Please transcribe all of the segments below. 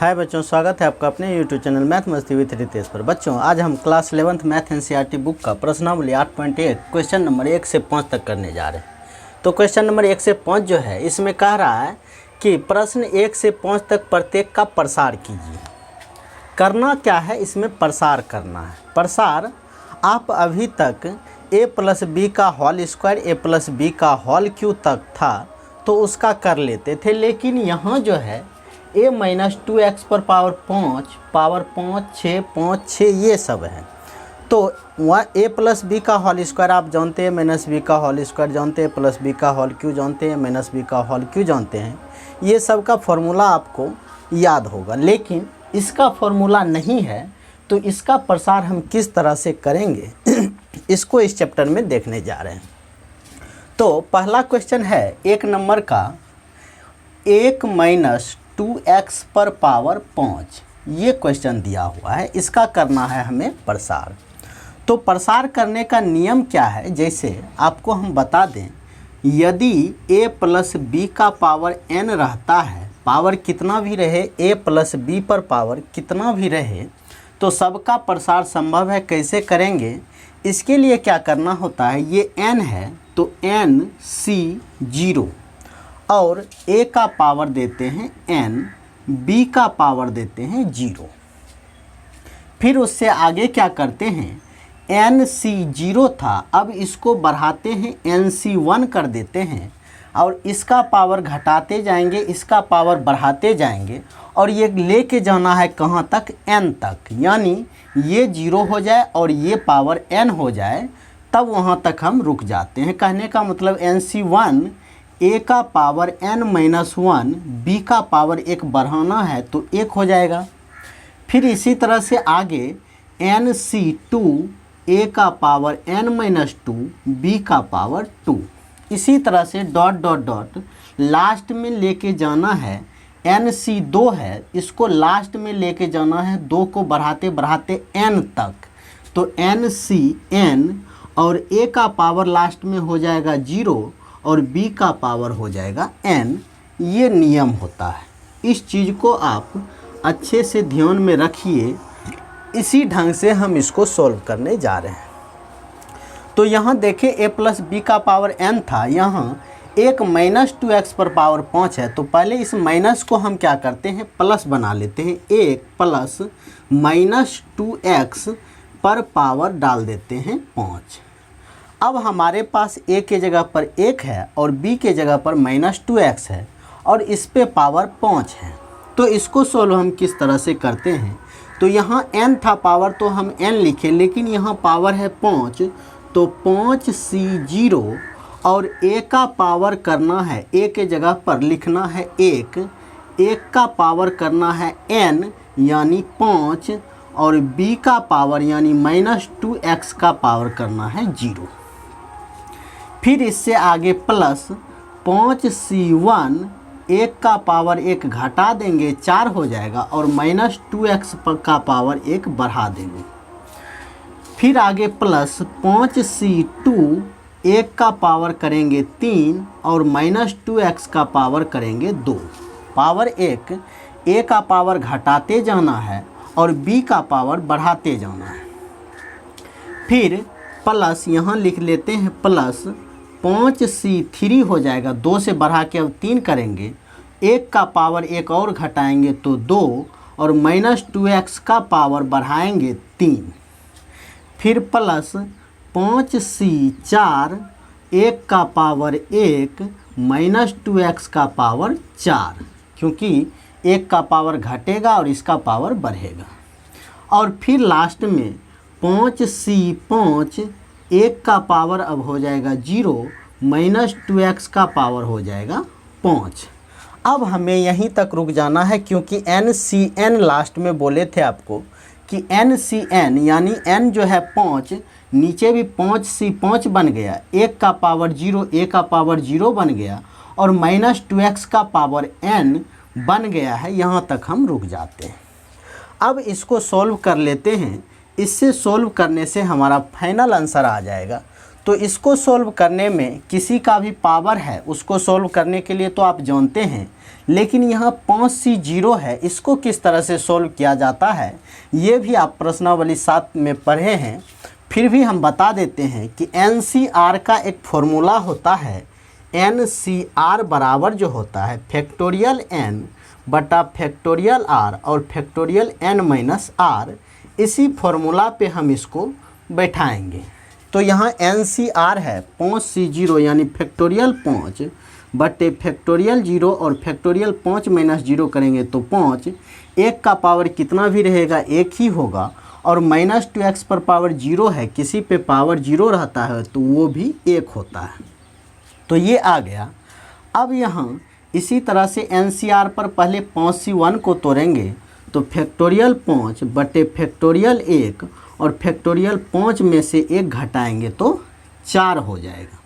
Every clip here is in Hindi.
हाय बच्चों, स्वागत है आपका अपने यूट्यूब चैनल मैथ मस्ती विद रितेश पर। बच्चों आज हम class 11th math NCERT book का प्रश्नावली 8.1 क्वेश्चन नंबर 1 से 5 तक करने जा रहे हैं। तो क्वेश्चन नंबर 1 से 5 जो है इसमें कह रहा है कि प्रश्न 1 से 5 तक प्रत्येक का प्रसार कीजिए। करना क्या है, इसमें प्रसार करना है। प्रसार आप अभी तक a प्लस बी का whole square a plus B का होल क्यूब तक था तो उसका कर लेते थे, लेकिन यहाँ जो है a माइनस 2x पर पावर 5 6 5 6 ये सब है। तो वह a प्लस बी का होल स्क्वायर आप जानते हैं, माइनस बी का होल स्क्वायर जानते हैं, प्लस बी का होल क्यू जानते हैं, माइनस बी का होल क्यू जानते हैं। ये सब का फॉर्मूला आपको याद होगा, लेकिन इसका फॉर्मूला नहीं है तो इसका प्रसार हम किस तरह से करेंगे इसको इस चैप्टर में देखने जा रहे हैं। तो पहला क्वेश्चन है 1 नंबर का 1 माइनस 2x पर पावर 5, ये क्वेश्चन दिया हुआ है। इसका करना है हमें प्रसार। तो प्रसार करने का नियम क्या है, जैसे आपको हम बता दें, यदि a प्लस बी का पावर n रहता है, पावर कितना भी रहे a प्लस बी पर पावर कितना भी रहे तो सबका प्रसार संभव है। कैसे करेंगे, इसके लिए क्या करना होता है, ये n है तो n c 0 और a का पावर देते हैं n, b का पावर देते हैं 0। फिर उससे आगे क्या करते हैं, n c 0 था, अब इसको बढ़ाते हैं n c 1 कर देते हैं और इसका पावर घटाते जाएंगे, इसका पावर बढ़ाते जाएंगे और ये लेके जाना है कहाँ तक, n तक। यानी ये 0 हो जाए और ये पावर n हो जाए, तब वहाँ तक हम रुक जाते हैं। कहने का मतलब NC1 a का पावर n माइनस 1, b का पावर 1 बढ़ाना है तो 1 हो जाएगा। फिर इसी तरह से आगे NC2 a का पावर n माइनस 2, b का पावर 2। इसी तरह से डॉट डॉट डॉट लास्ट में लेके जाना है। NC2 है, इसको लास्ट में लेके जाना है, 2 को बढ़ाते बढ़ाते n तक, तो NCn और a का पावर लास्ट में हो जाएगा 0 और b का पावर हो जाएगा n। ये नियम होता है। इस चीज़ को आप अच्छे से ध्यान में रखिए। इसी ढंग से हम इसको सॉल्व करने जा रहे हैं। तो यहाँ देखें a प्लस बी का पावर n था, यहाँ 1 माइनस 2x पर पावर 5 है, तो पहले इस माइनस को हम क्या करते हैं, प्लस बना लेते हैं। 1 प्लस माइनस 2x पर पावर डाल देते हैं 5। अब हमारे पास a के जगह पर 1 है और b के जगह पर माइनस 2x है और इस पे पावर 5 है। तो इसको सोल्व हम किस तरह से करते हैं, तो यहाँ n था पावर तो हम n लिखे, लेकिन यहाँ पावर है 5 तो 5c0 और a का पावर करना है, a के जगह पर लिखना है 1 का पावर करना है n यानी 5 और b का पावर यानी माइनस 2x का पावर करना है 0। फिर इससे आगे प्लस 5c1, 1 का पावर 1 घटा देंगे 4 हो जाएगा और माइनस 2x का पावर 1 बढ़ा देंगे। फिर आगे प्लस 5c2, 1 का पावर करेंगे 3 और माइनस 2x का पावर करेंगे 2। पावर 1 a का पावर घटाते जाना है और b का पावर बढ़ाते जाना है। फिर प्लस यहाँ लिख लेते हैं प्लस 5c3 हो जाएगा, 2 से बढ़ा के अब 3 करेंगे, 1 का पावर 1 और घटाएंगे तो 2 और माइनस 2x का पावर बढ़ाएंगे 3। फिर प्लस 5c4, 1 का पावर 1 माइनस 2x का पावर 4, क्योंकि 1 का पावर घटेगा और इसका पावर बढ़ेगा। और फिर लास्ट में 5c5, 1 का पावर अब हो जाएगा 0 माइनस 2x का पावर हो जाएगा 5। अब हमें यहीं तक रुक जाना है, क्योंकि NCn लास्ट में बोले थे आपको कि NCn यानी n जो है 5, नीचे भी 5c5 बन गया, 1 का पावर 0, a का पावर 0 बन गया और माइनस 2x का पावर n बन गया है। यहाँ तक हम रुक जाते हैं। अब इसको सॉल्व कर लेते हैं। इससे सॉल्व करने से हमारा फाइनल आंसर आ जाएगा। तो इसको सोल्व करने में किसी का भी पावर है उसको सोल्व करने के लिए तो आप जानते हैं, लेकिन यहाँ 5C0 है, इसको किस तरह से सोल्व किया जाता है ये भी आप प्रश्नावली 7 में पढ़े हैं। फिर भी हम बता देते हैं कि NCR का एक फॉर्मूला होता है, NCR बराबर जो होता है फैक्टोरियल n बटा फैक्टोरियल r और फैक्टोरियल n माइनस r। इसी फॉर्मूला पे हम इसको बैठाएंगे। तो यहाँ NCR है 5C0 यानी फैक्टोरियल 5 बटे फैक्टोरियल 0 और फैक्टोरियल 5 माइनस 0 करेंगे तो 5। एक का पावर कितना भी रहेगा एक ही होगा, और माइनस 2x पर पावर 0 है, किसी पे पावर 0 रहता है तो वो भी 1 होता है। तो ये आ गया। अब यहाँ इसी तरह से NCR पर पहले 5C1 को तोड़ेंगे तो फैक्टोरियल 5 बटे फैक्टोरियल 1 और फैक्टोरियल 5 में से 1 घटाएंगे तो 4 हो जाएगा।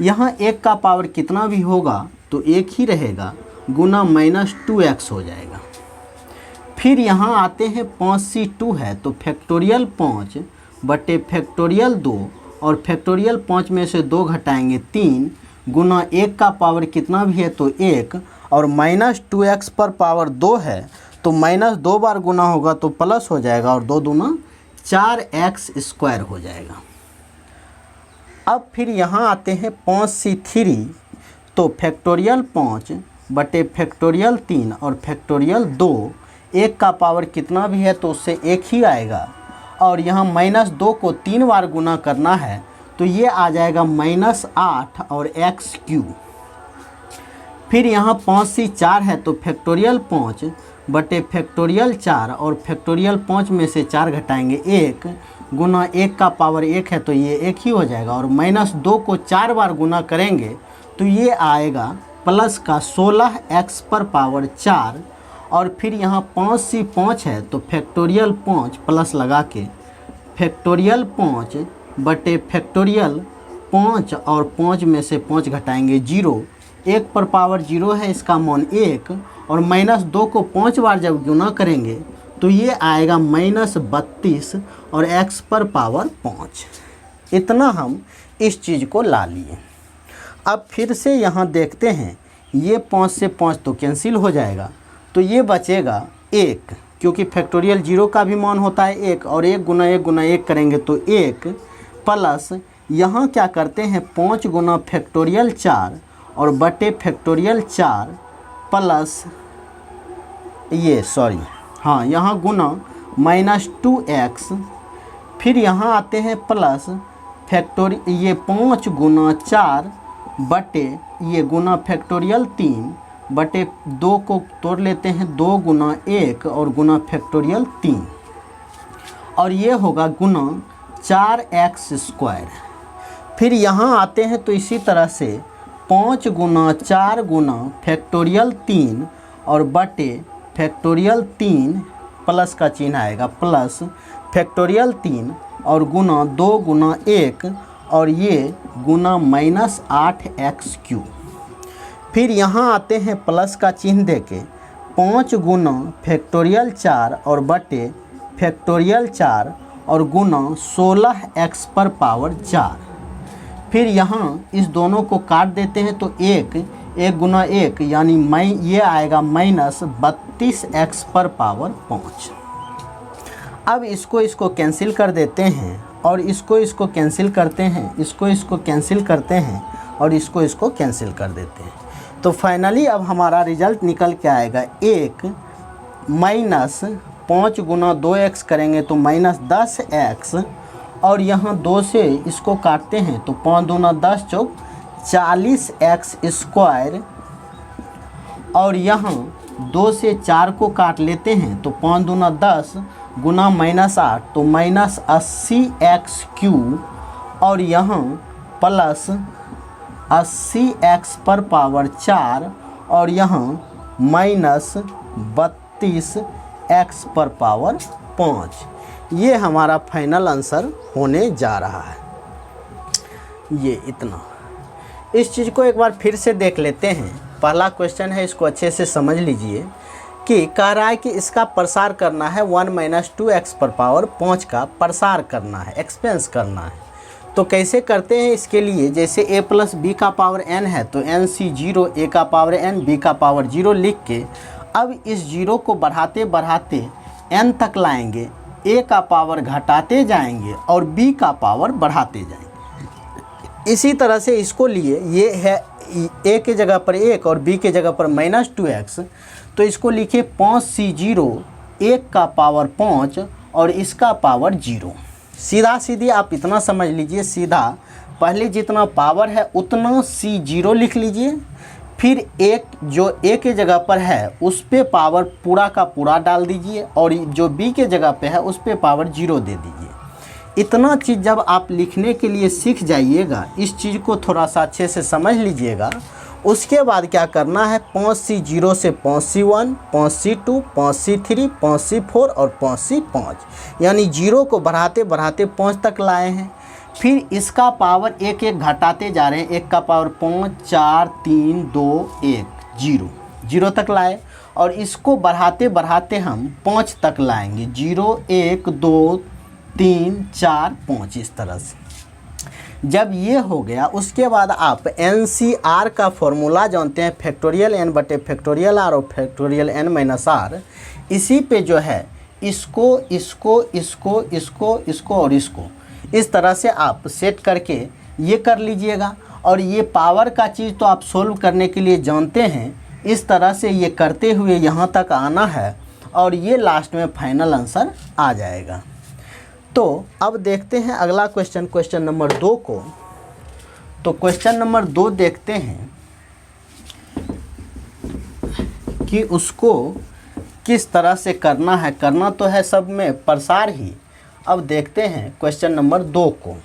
यहाँ 1 का पावर कितना भी होगा तो 1 ही रहेगा, गुना माइनस 2x हो जाएगा। फिर यहाँ आते हैं 5C2 है तो फैक्टोरियल 5 बटे फैक्टोरियल 2 और फैक्टोरियल 5 में से 2 घटाएंगे 3, गुना 1 का पावर कितना भी है तो 1 और माइनस 2x पर पावर 2 है तो माइनस 2 बार गुना होगा तो प्लस हो जाएगा और 2 दूना 4x² हो जाएगा। अब फिर यहाँ आते हैं 5C3 तो फैक्टोरियल 5 बटे फैक्टोरियल 3 और फैक्टोरियल 2, 1 का पावर कितना भी है तो उससे 1 ही आएगा, और यहाँ माइनस 2 को 3 बार गुना करना है तो ये आ जाएगा -8 और x³। फिर यहाँ 5C4 है तो फैक्टोरियल 5 बटे फैक्टोरियल 4 और फैक्टोरियल 5 में से 4 घटाएंगे 1, गुना 1 का पावर 1 है तो ये 1 ही हो जाएगा, और -2 को 4 बार गुना करेंगे तो ये आएगा प्लस का 16x पर पावर 4। और फिर यहाँ 5C5 है तो फैक्टोरियल 5 प्लस लगा के फैक्टोरियल 5 बटे फैक्टोरियल 5 और 5 में से 5 घटाएंगे 0, 1 पर पावर 0 है इसका मान 1, और -2 को 5 बार जब गुना करेंगे तो ये आएगा -32 और x पर पावर 5। इतना हम इस चीज़ को ला लिए। अब फिर से यहाँ देखते हैं, ये 5 से 5 तो कैंसिल हो जाएगा तो ये बचेगा 1, क्योंकि फैक्टोरियल 0 का भी मान होता है 1, और 1 गुना 1 गुना 1 करेंगे तो 1, प्लस यहाँ क्या करते हैं 5 गुना फैक्टोरियल 4 और बटे फैक्टोरियल 4 प्लस यहाँ गुना -2x। फिर यहाँ आते हैं प्लस ये 5 गुना 4 बटे ये गुना फैक्टोरियल 3 बटे 2 को तोड़ लेते हैं 2 गुना 1 और गुना फैक्टोरियल 3, और ये होगा गुना 4x²। फिर यहाँ आते हैं तो इसी तरह से 5 गुना 4 गुना फैक्टोरियल 3 और बटे फैक्टोरियल 3 प्लस का चिन्ह आएगा, प्लस फैक्टोरियल 3 और गुना 2 गुना 1 और ये गुना -8x³। फिर यहाँ आते हैं प्लस का चिन्ह देके 5 गुना फैक्टोरियल 4 और बटे फैक्टोरियल 4 और गुना 16x पर पावर 4। फिर यहाँ इस दोनों को काट देते हैं तो 1 गुना 1 यानी ये आएगा -32x पर पावर 5। अब इसको कैंसिल कर देते हैं और इसको कैंसिल करते हैं, इसको कैंसिल करते हैं और इसको कैंसिल कर देते हैं। तो फाइनली अब हमारा रिजल्ट निकल के आएगा 1 -5 गुना 2x करेंगे तो -10x, और यहाँ 2 से इसको काटते हैं तो 5 दूना 10 चौक 40x², और यहाँ 2 से 4 को काट लेते हैं तो 5 दूना 10 गुना -8 तो -80x³, और यहाँ प्लस 80x पर पावर 4 और यहाँ -32x पर पावर 5। ये हमारा फाइनल आंसर होने जा रहा है। ये इतना। इस चीज़ को एक बार फिर से देख लेते हैं। पहला क्वेश्चन है, इसको अच्छे से समझ लीजिए कि कह रहा है कि इसका प्रसार करना है 1 - 2x पर पावर 5 का प्रसार करना है, एक्सपेंस करना है। तो कैसे करते हैं इसके लिए, जैसे a प्लस बी का पावर n है तो n सी 0 a का पावर n b का पावर 0 लिख के अब इस 0 को बढ़ाते बढ़ाते n तक लाएंगे, a का पावर घटाते जाएंगे और b का पावर बढ़ाते जाएंगे। इसी तरह से इसको लिए, ये है a के जगह पर 1 और b के जगह पर -2x, तो इसको लिखे 5c0 1 का पावर 5 और इसका पावर 0। सीधा सीधी आप इतना समझ लीजिए, सीधा पहले जितना पावर है उतना c0 लिख लीजिए, फिर एक जो a के जगह पर है उस पे पावर पूरा का पूरा डाल दीजिए और जो b के जगह पे है उस पे पावर 0 दे दीजिए। इतना चीज़ जब आप लिखने के लिए सीख जाइएगा, इस चीज़ को थोड़ा सा अच्छे से समझ लीजिएगा, उसके बाद क्या करना है, 5c0 से 5c1, 5c2, 5c3, 5c4 और 5c5, यानी 0 को बढ़ाते बढ़ाते 5 तक लाए हैं। फिर इसका पावर एक एक घटाते जा रहे हैं, 1 का पावर 5, 4, 3, 2, 1, 0, 0 तक लाए और इसको बढ़ाते बढ़ाते हम 5 तक लाएंगे, 0, 1, 2, 3, 4, 5, इस तरह से। जब ये हो गया उसके बाद आप NCR का फॉर्मूला जानते हैं, फैक्टोरियल n बटे फैक्टोरियल r और फैक्टोरियल n माइनस r, इसी पे जो है इसको इसको इसको इसको इसको और इसको इस तरह से आप सेट करके ये कर लीजिएगा। और ये पावर का चीज़ तो आप सोल्व करने के लिए जानते हैं, इस तरह से ये करते हुए यहाँ तक आना है और ये लास्ट में फाइनल आंसर आ जाएगा। तो अब देखते हैं अगला क्वेश्चन, क्वेश्चन नंबर 2 को। तो क्वेश्चन नंबर 2 देखते हैं कि उसको किस तरह से करना है। करना तो है सब में प्रसार ही। अब देखते हैं क्वेश्चन नंबर 2 को।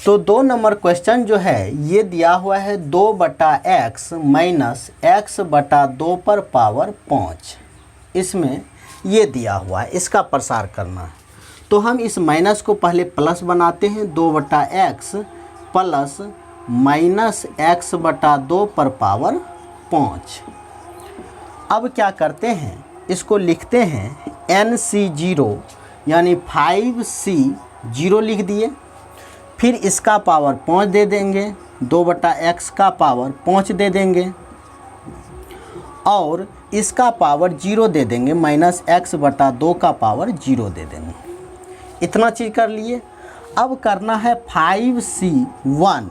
तो 2 नंबर क्वेश्चन जो है ये दिया हुआ है 2/x माइनस x/2 पर पावर 5, इसमें ये दिया हुआ है, इसका प्रसार करना है। तो हम इस माइनस को पहले प्लस बनाते हैं, 2/x प्लस माइनस x/2 पर पावर 5। अब क्या करते हैं, इसको लिखते हैं NC0 यानी 5C0 लिख दिए, फिर इसका पावर 5 दे देंगे, 2/x का पावर 5 दे देंगे और इसका पावर 0 दे देंगे, माइनस x/2 का पावर 0 दे देंगे। इतना चीज़ कर लिए। अब करना है 5C1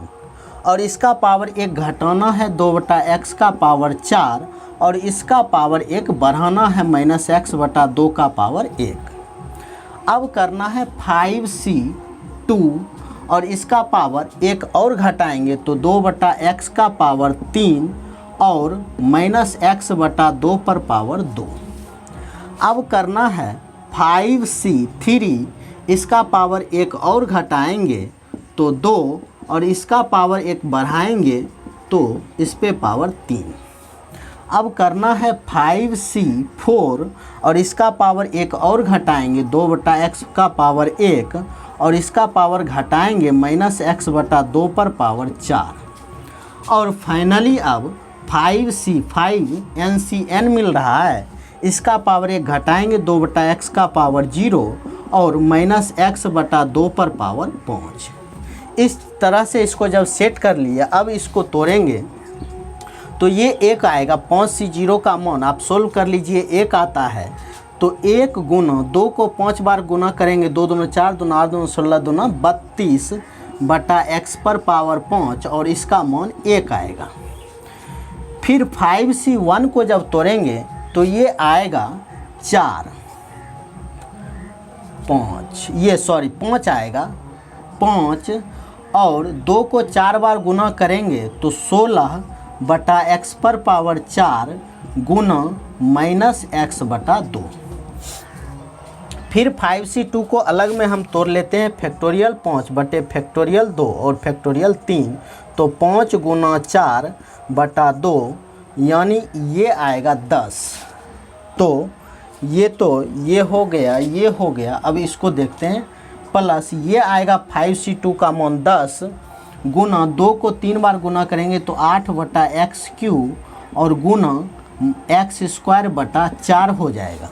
और इसका पावर 1 घटाना है, 2/x का पावर 4 और इसका पावर 1 बढ़ाना है, माइनस x/2 का पावर 1। अब करना है 5C2 और इसका पावर 1 और घटाएंगे तो 2/x का पावर 3 और माइनस x/2 पर पावर 2। अब करना है 5C3, इसका पावर 1 और घटाएंगे तो 2 और इसका पावर 1 बढ़ाएंगे तो इस पे पावर 3। अब करना है 5C4 और इसका पावर 1 और घटाएंगे, 2/x का पावर 1 और इसका पावर घटाएंगे, माइनस x/2 पर पावर 4। और फाइनली अब 5C5 NCN मिल रहा है, इसका पावर 1 घटाएंगे, 2/x का पावर 0 और माइनस x/2 पर पावर 5। इस तरह से इसको जब सेट कर लिया, अब इसको तोड़ेंगे तो ये 1 आएगा। 5C0 का मान आप सोल्व कर लीजिए, 1 आता है। तो 1 गुना 2 को 5 बार गुना करेंगे, 2 दूना 4, 2 8 दूना 16, 2 32/x पर पावर 5 और इसका मान 1 आएगा। फिर 5C1 को जब तोड़ेंगे तो ये आएगा 4, 5, ये सॉरी 5 आएगा, 5 और 2 को 4 बार गुना करेंगे तो 16/x पर पावर 4 गुना माइनस x/2। फिर 5C2 को अलग में हम तोड़ लेते हैं, फैक्टोरियल 5 बटे फैक्टोरियल 2 और फैक्टोरियल 3, तो 5 गुना 4/2 यानी ये आएगा 10। तो ये हो गया, ये हो गया। अब इसको देखते हैं, प्लस ये आएगा 5C2 का मान 10 गुना 2 को 3 बार गुना करेंगे तो 8/x³ और गुना x²/4 हो जाएगा।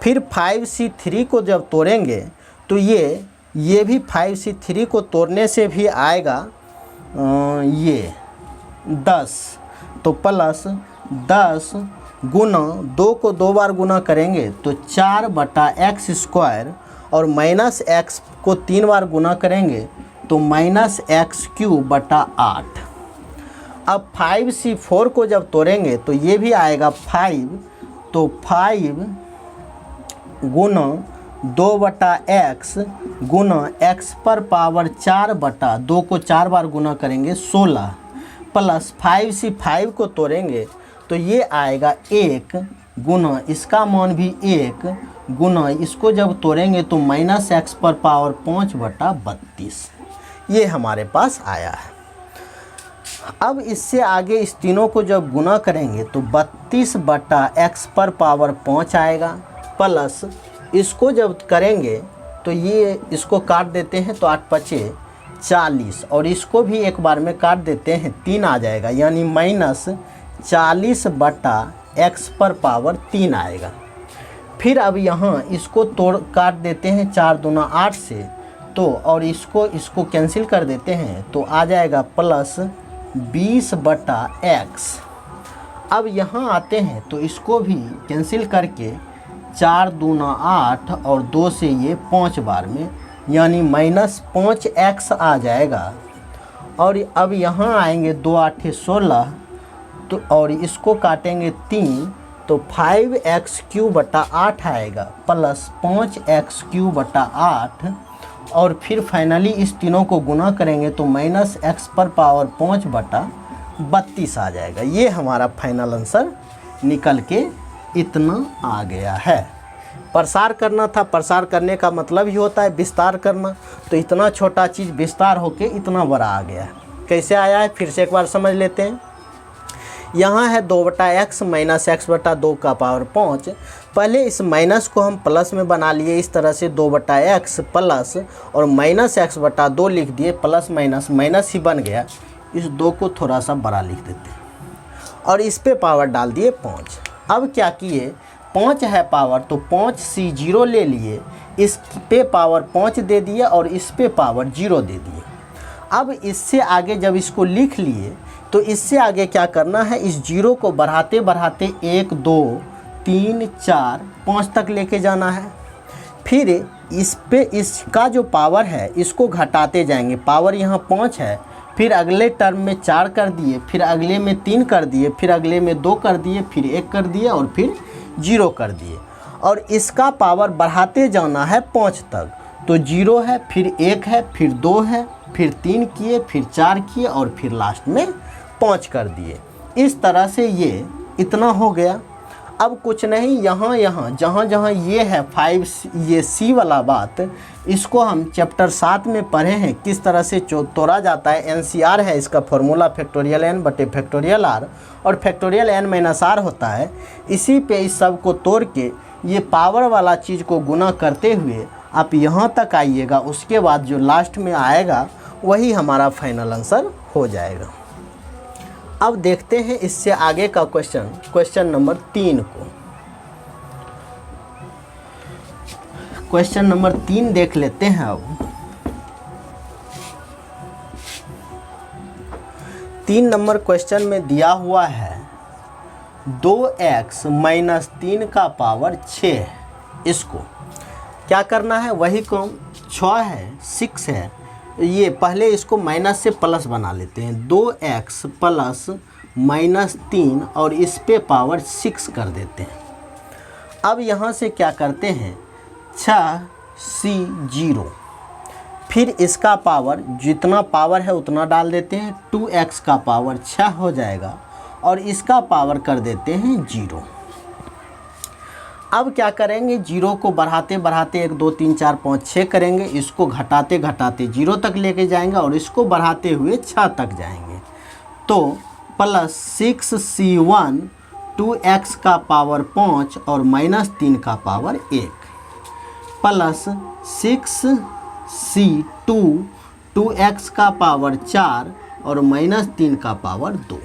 फिर 5C3 को जब तोड़ेंगे तो ये ये भी 5C3 को तोड़ने से भी आएगा ये 10, तो प्लस 10 गुना 2 को 2 बार गुना करेंगे तो 4/x² और माइनस x को 3 बार गुना करेंगे तो -x³ अब 5C4 को जब तोड़ेंगे तो ये भी आएगा 5, तो 5 गुना 2/x गुना x पर पावर 4/2 को 4 बार गुना करेंगे 16 प्लस 5C5 को तोड़ेंगे तो ये आएगा 1 गुना इसका मान भी 1 गुना इसको जब तोड़ेंगे तो -x पर पावर 5/32 ये हमारे पास आया है। अब इससे आगे इस तीनों को जब गुना करेंगे तो 32/x पर पावर 5 आएगा प्लस इसको जब करेंगे तो ये इसको काट देते हैं तो 8×5 = 40 और इसको भी एक बार में काट देते हैं 3 आ जाएगा यानी -40/x पर पावर 3 आएगा। फिर अब यहाँ इसको काट देते हैं 4 दूना 8 से तो और इसको कैंसिल कर देते हैं तो आ जाएगा प्लस 20/x। अब यहाँ आते हैं तो इसको भी कैंसिल करके 4 दूना 8 और 2 से ये 5 बार में यानी -5x आ जाएगा। और अब यहाँ आएंगे 2 8 16 तो और इसको काटेंगे 3 तो 5x³ 8 आएगा प्लस 5x³ 8 और फिर फाइनली इस तीनों को गुना करेंगे तो -x पर पावर 5/32 आ जाएगा। ये हमारा फाइनल आंसर निकल के इतना आ गया है। प्रसार करना था, प्रसार करने का मतलब ही होता है विस्तार करना, तो इतना छोटा चीज़ विस्तार होके इतना बड़ा आ गया है। कैसे आया है फिर से एक बार समझ लेते हैं। यहाँ है 2/x माइनस x/2 का पावर 5। पहले इस माइनस को हम प्लस में बना लिए इस तरह से 2/x प्लस और -x/2 लिख दिए, प्लस माइनस माइनस ही बन गया। इस 2 को थोड़ा सा बड़ा लिख देते हैं और इस पे पावर डाल दिए 5। अब क्या किए 5 है पावर तो 5C0 ले लिए, इस पे पावर 5 दे दिए और इस पे पावर 0 दे दिए। अब इससे आगे जब इसको लिख लिए तो इससे आगे क्या करना है, इस 0 को बढ़ाते बढ़ाते 1 2 3 4 5 तक लेके जाना है। फिर इस पे इसका जो पावर है इसको घटाते जाएंगे। पावर यहाँ 5 है, फिर अगले टर्म में 4 कर दिए, फिर अगले में 3 कर दिए, फिर अगले में 2 कर दिए, फिर 1 कर दिए और फिर 0 कर दिए। और इसका पावर बढ़ाते जाना है 5 तक, तो 0 है, फिर 1 है, फिर 2 है, फिर 3 किए, फिर 4 किए और फिर लास्ट में 5 कर दिए। इस तरह से ये इतना हो गया। अब कुछ नहीं, यहाँ जहाँ ये है 5 ये C वाला बात, इसको हम चैप्टर 7 में पढ़े हैं किस तरह से तोड़ा जाता है। NCR है इसका फॉर्मूला (n/(r) और (n-r) होता है। इसी पे इस सब को तोड़ के ये पावर वाला चीज़ को गुना करते हुए आप यहाँ तक आइएगा, उसके बाद जो लास्ट में आएगा वही हमारा फाइनल आंसर हो जाएगा। अब देखते हैं इससे आगे का क्वेश्चन नंबर 3 को। क्वेश्चन नंबर 3 देख लेते हैं। अब 3 नंबर क्वेश्चन में दिया हुआ है 2x माइनस 3 का पावर 6। इसको क्या करना है, वही काम 6 है 6 है, ये पहले इसको माइनस से प्लस बना लेते हैं। 2x प्लस -3 और इस पे पावर 6 कर देते हैं। अब यहाँ से क्या करते हैं 6C0, फिर इसका पावर जितना पावर है उतना डाल देते हैं। 2x का पावर 6 हो जाएगा और इसका पावर कर देते हैं 0। अब क्या करेंगे, 0 को बढ़ाते बढ़ाते 1 2 3 4 5 6 करेंगे, इसको घटाते घटाते 0 तक लेके जाएंगे और इसको बढ़ाते हुए 6 तक जाएंगे। तो प्लस 6C1 2x का पावर 5 और -3 का पावर 1 प्लस 6C2 2x का पावर 4 और -3 का पावर 2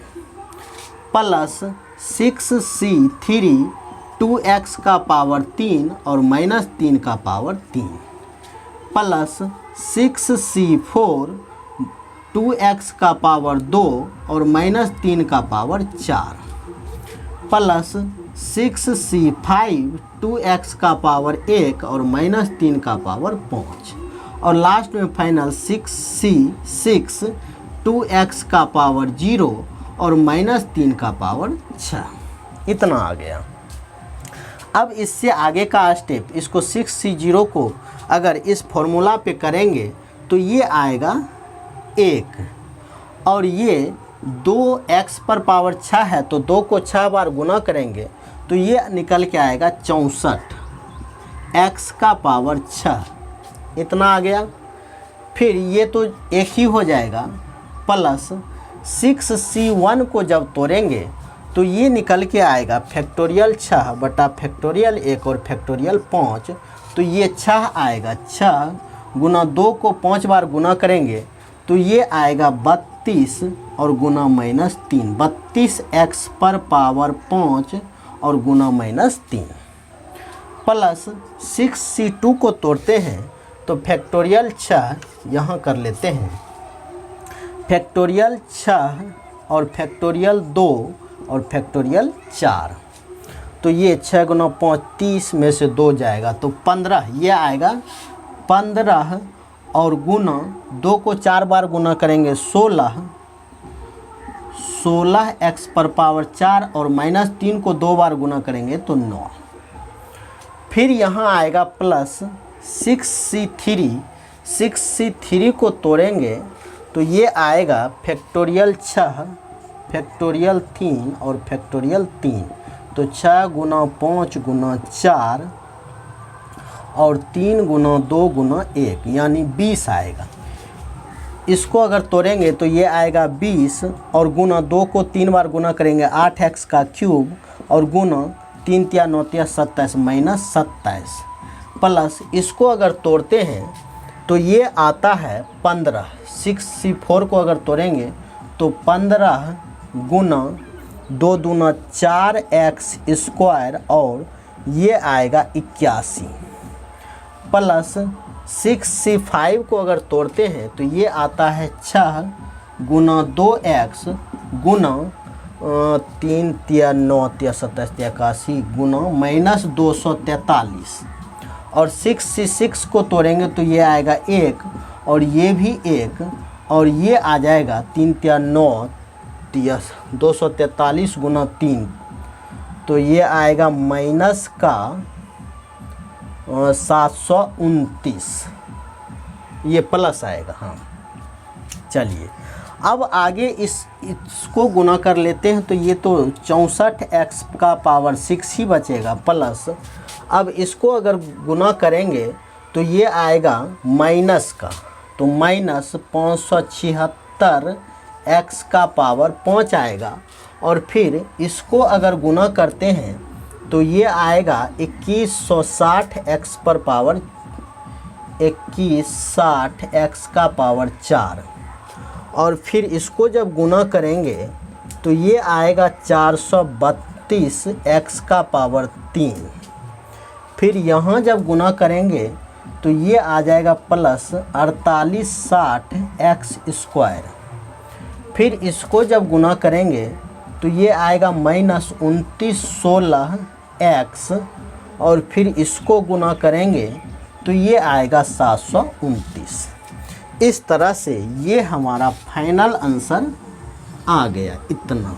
प्लस 6C3 2x का पावर 3 और -3 का पावर 3 प्लस 6c4 2x का पावर 2 और -3 का पावर 4 प्लस 6c5 2x का पावर 1 और -3 का पावर 5 और लास्ट में फाइनल 6c6 2x का पावर 0 और -3 का पावर 6। इतना आ गया। अब इससे आगे का स्टेप, इसको 6c0 को अगर इस फॉर्मूला पे करेंगे तो ये आएगा 1 और ये 2x पर पावर 6 है तो 2 को 6 बार गुना करेंगे तो ये निकल के आएगा 64 x का पावर 6। इतना आ गया। फिर ये तो एक ही हो जाएगा प्लस 6c1 को जब तोड़ेंगे तो ये निकल के आएगा फैक्टोरियल 6 बटा फैक्टोरियल 1 और फैक्टोरियल 5 तो ये 6 आएगा। 6 गुना 2 को 5 बार गुना करेंगे तो ये आएगा 32 और गुना -3 32x पर पावर 5 और गुना -3 प्लस 6c2 को तोड़ते हैं तो फैक्टोरियल 6 यहाँ कर लेते हैं, फैक्टोरियल 6 और फैक्टोरियल 2 और फैक्टोरियल 4 तो ये 6 गुना 5 30 में से 2 जाएगा तो 15 ये आएगा 15 और गुना 2 को 4 बार गुना करेंगे 16x पर पावर 4 और -3 को 2 बार गुना करेंगे तो 9। फिर यहाँ आएगा प्लस 6c3 को तोड़ेंगे तो ये आएगा फैक्टोरियल 6 फैक्टोरियल 3 और फैक्टोरियल 3 तो 6 गुना 5 गुना 4 और 3 गुना 2 गुना 1 यानी 20 आएगा। इसको अगर तोड़ेंगे तो ये आएगा 20 और गुना 2 को 3 बार गुना करेंगे 8x का क्यूब और गुना 3 × 9 = 27 -27 प्लस इसको अगर तोड़ते हैं तो ये आता है 15। 6c4 को अगर तोड़ेंगे तो 15 गुना 2 दूना 4x² और ये आएगा 81 प्लस 6c5 को अगर तोड़ते हैं तो ये आता है 6 गुना 2x गुना 3 × 9 = 27 81 गुना -243 और 6c6 को तोड़ेंगे तो ये आएगा 1 और ये भी 1 और ये आ जाएगा 3 × 9 = 243 गुना 3 तो ये आएगा माइनस का 729 ये प्लस आएगा। हाँ चलिए अब आगे इसको गुना कर लेते हैं तो ये तो 64x का पावर 6 ही बचेगा प्लस अब इसको अगर गुना करेंगे तो ये आएगा माइनस का तो माइनस 576 x का पावर 5 आएगा और फिर इसको अगर गुना करते हैं तो ये आएगा 2160 x पर पावर 2160 x का पावर 4 और फिर इसको जब गुना करेंगे तो ये आएगा 432 x का पावर 3 फिर यहाँ जब गुना करेंगे तो ये आ जाएगा प्लस 4860 x²। फिर इसको जब गुना करेंगे तो ये आएगा -2916 x और फिर इसको गुना करेंगे तो ये आएगा 729। इस तरह से ये हमारा फाइनल आंसर आ गया। इतना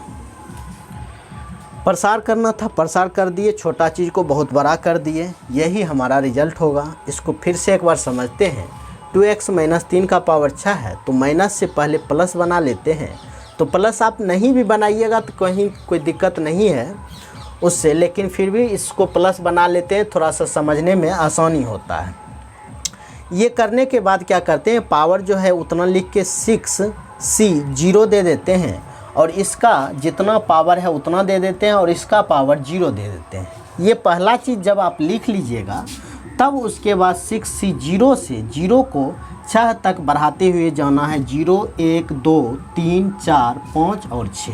प्रसार करना था, प्रसार कर दिए, छोटा चीज़ को बहुत बड़ा कर दिए, यही हमारा रिजल्ट होगा। इसको फिर से एक बार समझते हैं। 2x - 3 का पावर 6 है तो माइनस से पहले प्लस बना लेते हैं। तो प्लस आप नहीं भी बनाइएगा तो कहीं कोई दिक्कत नहीं है उससे, लेकिन फिर भी इसको प्लस बना लेते हैं, थोड़ा सा समझने में आसानी होता है। ये करने के बाद क्या करते हैं, पावर जो है उतना लिख के 6c0 दे देते हैं और इसका जितना पावर है उतना दे देते हैं और इसका पावर 0 दे देते हैं। ये पहला चीज़ जब आप लिख लीजिएगा तब उसके बाद 6c0 से 0 को 6 तक बढ़ाते हुए जाना है। 0 1 2 3 4 5 और 6।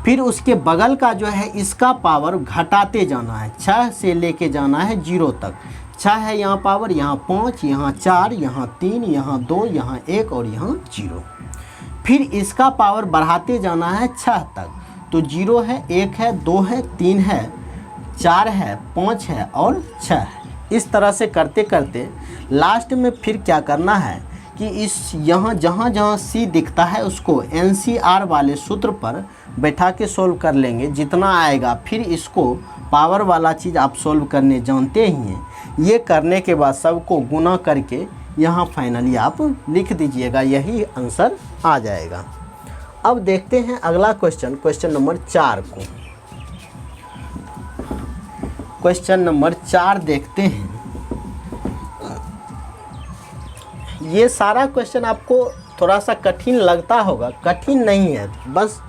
फिर उसके बगल का जो है इसका पावर घटाते जाना है, 6 से लेके जाना है 0 तक। 6 है यहाँ पावर, यहाँ 5, यहाँ 4, यहाँ 3, यहाँ 2, यहाँ 1 और यहाँ 0। फिर इसका पावर बढ़ाते जाना है 6 तक, तो 0 है, 1 है, 2 है, 3 है, 4 है, 5 है और 6 है। इस तरह से करते करते लास्ट में फिर क्या करना है कि इस यहाँ जहाँ जहाँ सी दिखता है उसको NCR वाले सूत्र पर बैठा के सोल्व कर लेंगे जितना आएगा। फिर इसको पावर वाला चीज़ आप सोल्व करने जानते ही हैं। ये करने के बाद सबको गुना करके यहाँ फाइनली आप लिख दीजिएगा, यही आंसर आ जाएगा। अब देखते हैं अगला क्वेश्चन, क्वेश्चन नंबर 4 को। क्वेश्चन नंबर 4 देखते हैं। ये सारा क्वेश्चन आपको थोड़ा सा कठिन लगता होगा, कठिन नहीं है, बस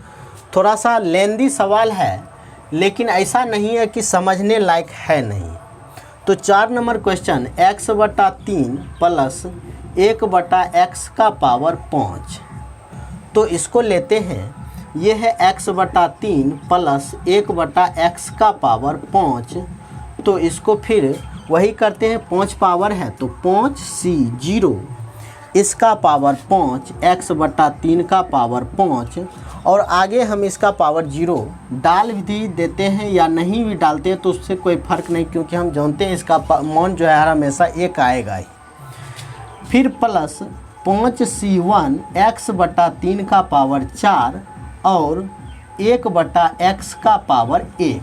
थोड़ा सा लेंदी सवाल है, लेकिन ऐसा नहीं है कि समझने लायक है नहीं। तो 4 number question, x/3 plus 1/x का पावर 5। तो इसको लेते हैं, ये है x/3 प्लस 1/x का पावर 5। तो इसको फिर वही करते हैं, 5 पावर है तो 5c 0, इसका पावर 5, x/3 का पावर 5 और आगे हम इसका पावर 0 डाल भी देते हैं या नहीं भी डालते हैं तो उससे कोई फ़र्क नहीं, क्योंकि हम जानते हैं इसका मान जो है हमेशा 1 आएगा ही। फिर प्लस 5c1 x/3 का पावर 4 और 1/x का पावर 1,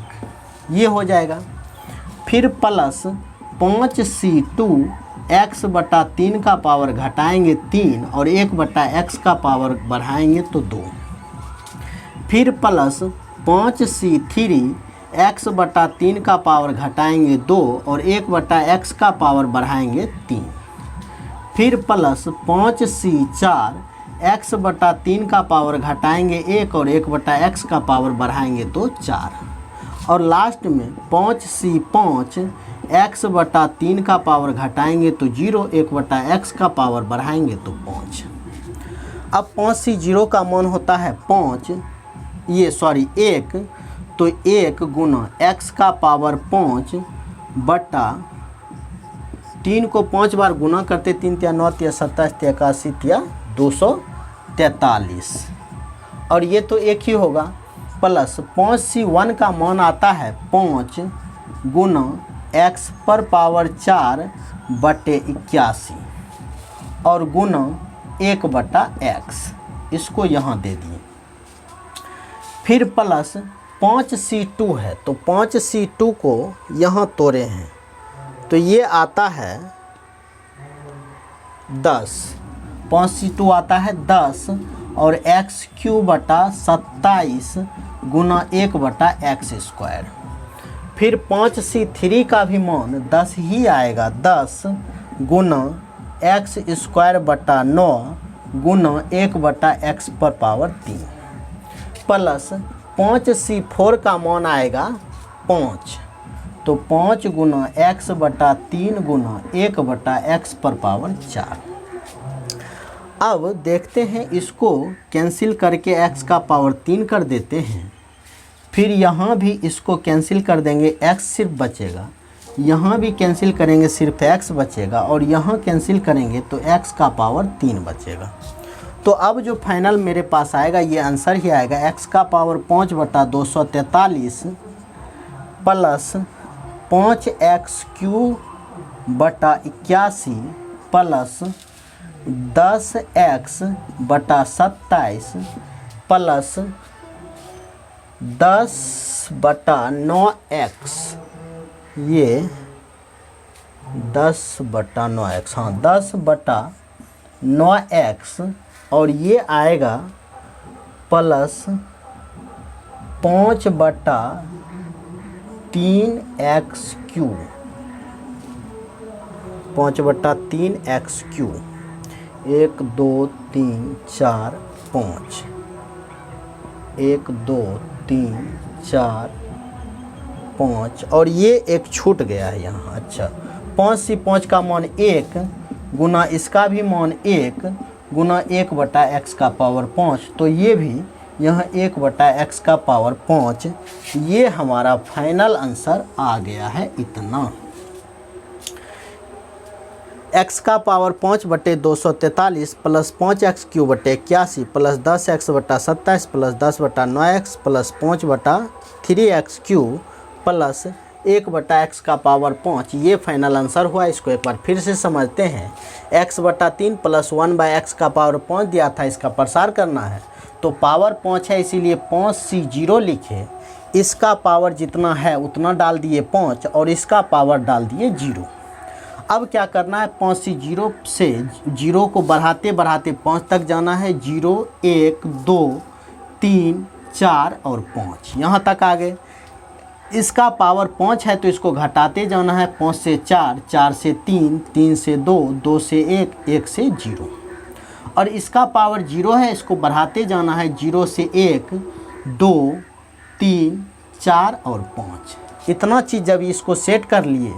ये हो जाएगा। फिर प्लस 5c2 x/3 का पावर घटाएंगे 3 और 1/x का पावर बढ़ाएंगे तो 2। फिर प्लस 5c3 x/3 का पावर घटाएंगे 2 और 1/x का पावर बढ़ाएंगे 3। फिर प्लस 5c4 x/3 का पावर घटाएंगे 1 और 1/x का पावर बढ़ाएंगे तो 4। और लास्ट में 5c5 x/3 का पावर घटाएंगे तो 0, 1/x का पावर बढ़ाएंगे तो 5। अब 5c 0 का मान होता है 5, ये सॉरी 1, तो 1 गुना x का पावर 5 बटा 3 को 5 बार गुना करते, 3 × 9 = 27 × 81 = 243 और ये तो एक ही होगा। प्लस 5c1 का मान आता है 5 गुना x पर पावर 4 बटे 81 और गुना 1/x, इसको यहाँ दे दिए। फिर प्लस 5c2 है तो 5c2 को यहाँ तोड़े हैं तो ये आता है 10, 5c2 आता है 10 और x³/27 गुना 1/x²। फिर 5c3 का भी मान 10 ही आएगा, 10 गुना x²/9 गुना 1/x⁻³ प्लस 5c4 का मान आएगा 5, तो 5 गुना x/3 गुना 1/x⁻⁴। अब देखते हैं, इसको कैंसिल करके x का पावर 3 कर देते हैं। फिर यहाँ भी इसको कैंसिल कर देंगे, x सिर्फ बचेगा, यहाँ भी कैंसिल करेंगे सिर्फ x बचेगा और यहाँ कैंसिल करेंगे तो x का पावर 3 बचेगा। तो अब जो फाइनल मेरे पास आएगा ये आंसर ही आएगा, x का power 5/243 plus 5x³/81 plus 10x/27 plus 10/9x, ये 10/9x, हाँ 10/9x और ये आएगा प्लस 5/3x³, 5/3x³, 1 2 3 4 5, 1 2 3 4 5 और ये एक छूट गया है यहाँ। अच्छा, 5c5 का मान 1 गुना इसका भी मान 1 गुना 1/x⁻⁵, तो ये भी यहाँ 1/x⁻⁵, ये हमारा फाइनल आंसर आ गया है इतना। x का power 5/243 plus 5x³ plus 10x/27 plus 10/9x plus 5/3x³ plus 1/x का पावर 5, ये फाइनल आंसर हुआ। इसको एक बार फिर से समझते हैं। x/3 प्लस 1/x का पावर 5 दिया था, इसका प्रसार करना है तो पावर 5 है, इसीलिए 5c0 लिखे। इसका पावर जितना है उतना डाल दिए 5 और इसका पावर डाल दिए 0। अब क्या करना है, 5c0 से 0 को बढ़ाते बढ़ाते 5 तक जाना है। 0 1 2 3 4 और 5 यहाँ तक आ गए। इसका पावर 5 है तो इसको घटाते जाना है। 5 से 4, 4 से 3, 3 से 2, 2 से 1, 1 से 0। और इसका पावर 0 है, इसको बढ़ाते जाना है। 0 से 1 2 3 4 और 5। इतना चीज़ जब इसको सेट कर लिए,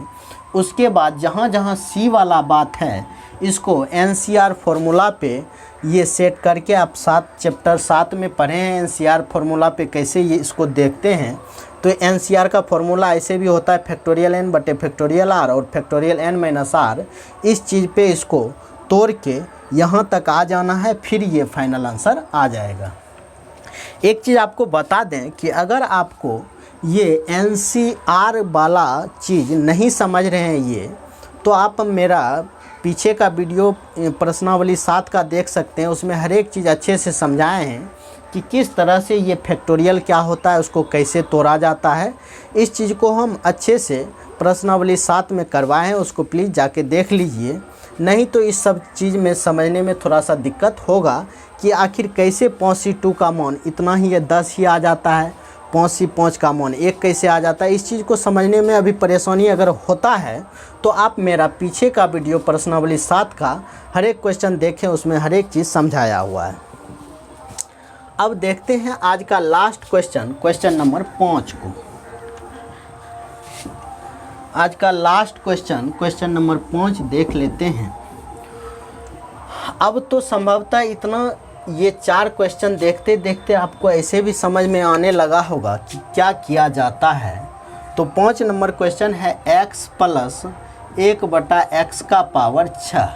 उसके बाद जहाँ जहाँ सी वाला बात है इसको NCR फार्मूला पे ये सेट करके आप चैप्टर 7 में पढ़े हैं। NCR फार्मूला पे कैसे ये इसको देखते हैं, तो NCR का फार्मूला ऐसे भी होता है फैक्टोरियल n बटे फैक्टोरियल r और फैक्टोरियल n माइनस r। इस चीज़ पे इसको तोड़ के यहाँ तक आ जाना है, फिर ये फाइनल आंसर आ जाएगा। एक चीज़ आपको बता दें कि अगर आपको ये NCR वाला चीज़ नहीं समझ रहे हैं ये, तो आप मेरा पीछे का वीडियो प्रश्नावली 7 का देख सकते हैं। उसमें हर एक चीज़ अच्छे से समझाए हैं कि किस तरह से ये फैक्टोरियल क्या होता है, उसको कैसे तोड़ा जाता है। इस चीज़ को हम अच्छे से प्रश्नावली 7 में करवाए हैं, उसको प्लीज़ जाके देख लीजिए। नहीं तो इस सब चीज़ में समझने में थोड़ा सा दिक्कत होगा कि आखिर कैसे 5c2 का मान इतना ही 10 ही आ जाता है, 5c5 का मान 1 कैसे आ जाता है। इस चीज़ को समझने में अभी परेशानी अगर होता है तो आप मेरा पीछे का वीडियो प्रश्नावली 7 का हर एक क्वेश्चन देखें, उसमें हर एक चीज़ समझाया हुआ है। अब देखते हैं आज का लास्ट क्वेश्चन, क्वेश्चन नंबर 5 को। आज का लास्ट क्वेश्चन, क्वेश्चन नंबर 5 देख लेते हैं। अब तो संभवतः इतना ये 4 क्वेश्चन देखते देखते आपको ऐसे भी समझ में आने लगा होगा कि क्या किया जाता है। तो 5 नंबर क्वेश्चन है x प्लस 1/x का पावर 6।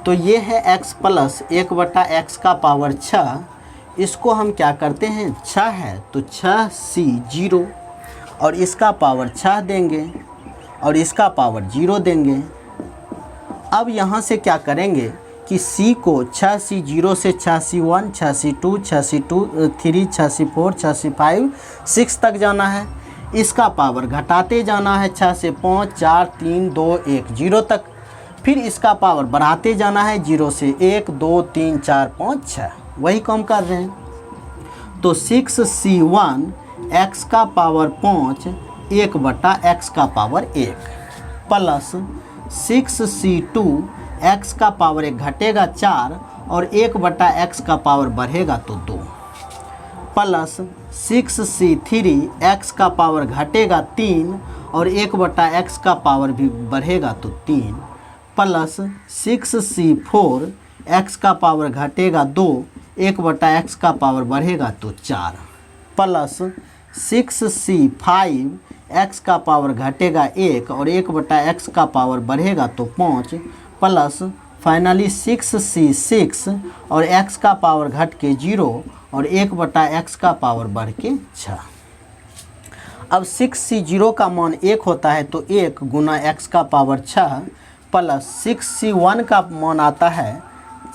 तो ये है x प्लस 1/x का पावर 6। इसको हम क्या करते हैं, 6 है तो 6c0 और इसका पावर 6 देंगे और इसका पावर 0 देंगे। अब यहाँ से क्या करेंगे कि c को 6c0 से 6c1, 6c2, 6c3, 6c4, 6c5, 6 तक जाना है। इसका पावर घटाते जाना है। 6 से 5, 4, 3, 2, 1, 0 तक। फिर इसका पावर बढ़ाते जाना है। 0 से 1 2 3 4 5 6, वही काम कर रहे हैं। तो 6c1 x का पावर 5 1/x का पावर 1 प्लस 6c2 x का पावर 1 घटेगा 4 और 1/x का पावर बढ़ेगा तो 2 प्लस 6c3 x का पावर घटेगा 3 और 1/x का पावर भी बढ़ेगा तो 3 प्लस 6c4 x का पावर घटेगा 2, 1/x का पावर बढ़ेगा तो 4 प्लस 6c5 x का पावर घटेगा 1 और 1/x का पावर बढ़ेगा तो 5 प्लस फाइनली 6c6 और x का पावर घट के 0 और 1/x का पावर बढ़ के 6। अब 6c0 का मान 1 होता है तो 1 गुना x का पावर 6 प्लस 6c1 का मान आता है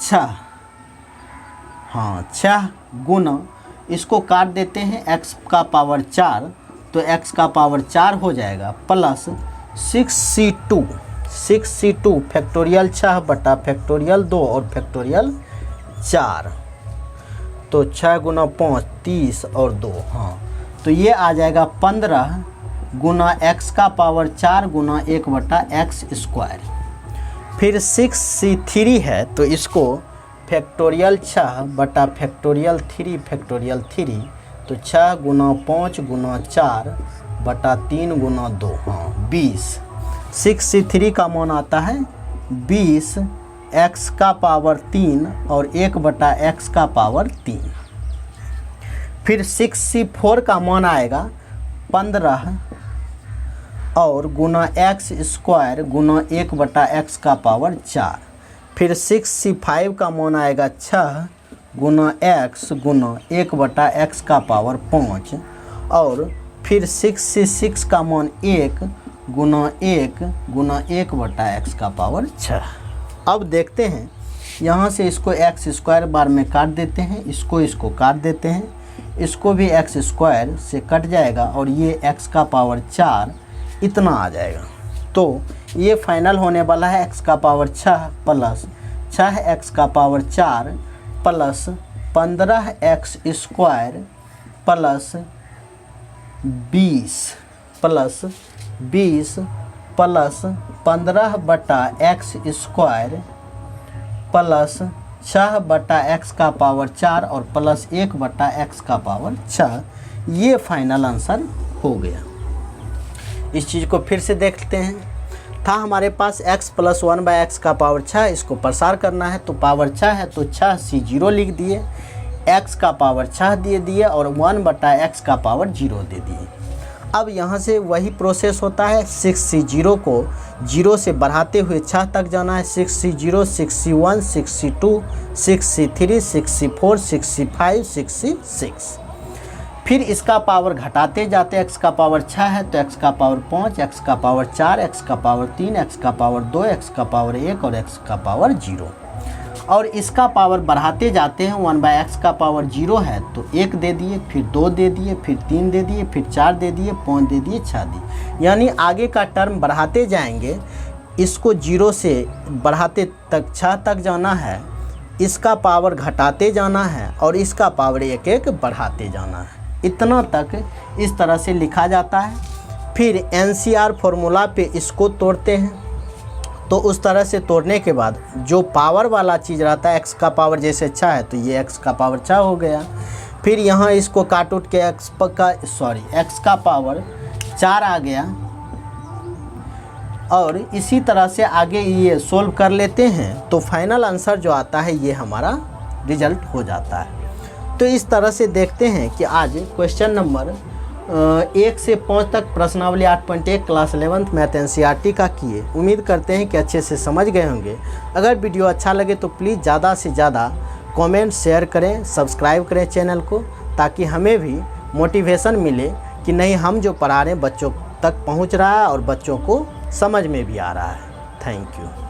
6, हाँ 6 गुना, इसको काट देते हैं x का पावर 4 तो x का पावर 4 हो जाएगा प्लस 6c2 फैक्टोरियल 6 बटा फैक्टोरियल 2 और फैक्टोरियल 4। तो 6 गुना 5 30 और 2, हाँ तो ये आ जाएगा 15 गुना x का पावर 4 गुना 1/x²। फिर 6c3 है तो इसको फैक्टोरियल 6 बटा फैक्टोरियल 3 फैक्टोरियल 3, तो 6 गुना 5 गुना 4 बटा 3 गुना 2, हाँ 20। 6c3 का मान आता है 20 x का पावर 3 और 1/x का पावर 3। फिर 6c4 का मान आएगा 15 और गुना एक्स स्क्वायर गुना 1/x का पावर 4। फिर 6c5 का मान आएगा 6 गुना x गुना 1/x का पावर 5 और फिर 6c6 का मान 1 गुना 1/x का पावर 6। अब देखते हैं, यहाँ से इसको एक्स स्क्वायर बार में काट देते हैं, इसको काट देते हैं, इसको भी एक्स स्क्वायर से कट जाएगा और ये x का पावर 4 इतना आ जाएगा। तो ये फाइनल होने वाला है x का पावर 6 प्लस 6x का power 4 plus 15x square plus 20 plus 15/x square plus 6/x का पावर 4 और प्लस 1/x का पावर 6। ये फाइनल आंसर हो गया। इस चीज़ को फिर से देखते हैं। था हमारे पास x + 1/x का पावर 6, इसको प्रसार करना है तो पावर 6 है तो 6c0 लिख दिए, x का पावर 6 दे दिए और 1/x का पावर 0 दे दिए। अब यहाँ से वही प्रोसेस होता है, 6c0 को 0 से बढ़ाते हुए 6 तक जाना है। 6c0, 6c1, 6c2, 6c3, 6c4, 6c5, 6c6। फिर इसका पावर घटाते जाते, x का पावर 6 है तो x का पावर 5, x का पावर 4, x का पावर 3, x का पावर 2, x का पावर 1 और x का पावर 0। और इसका पावर बढ़ाते जाते हैं, 1/x का पावर 0 है तो 1 दे दिए, फिर 2 दे दिए, फिर 3 दे दिए, फिर 4 दे दिए, 5 दे दिए, 6 दिए। यानी आगे का टर्म बढ़ाते जाएंगे, इसको 0 से बढ़ाते तक 6 तक जाना है, इसका पावर घटाते जाना है और इसका पावर 1 बढ़ाते जाना है। इतना तक इस तरह से लिखा जाता है। फिर NCR फॉर्मूला पे इसको तोड़ते हैं, तो उस तरह से तोड़ने के बाद जो पावर वाला चीज़ रहता है, x का पावर जैसे 6 है तो ये x का पावर 6 हो गया। फिर यहाँ इसको काट उठ के x का पावर 4 आ गया और इसी तरह से आगे ये सोल्व कर लेते हैं तो फाइनल आंसर जो आता है ये हमारा रिजल्ट हो जाता है। तो इस तरह से देखते हैं कि आज क्वेश्चन नंबर 1 से 5 तक प्रश्नावली 8.1 क्लास 11th मैथ NCERT का किए। उम्मीद करते हैं कि अच्छे से समझ गए होंगे। अगर वीडियो अच्छा लगे तो प्लीज़ ज़्यादा से ज़्यादा कमेंट शेयर करें, सब्सक्राइब करें चैनल को, ताकि हमें भी मोटिवेशन मिले कि नहीं, हम जो पढ़ा रहे हैं बच्चों तक पहुंच रहा है और बच्चों को समझ में भी आ रहा है। Thank you.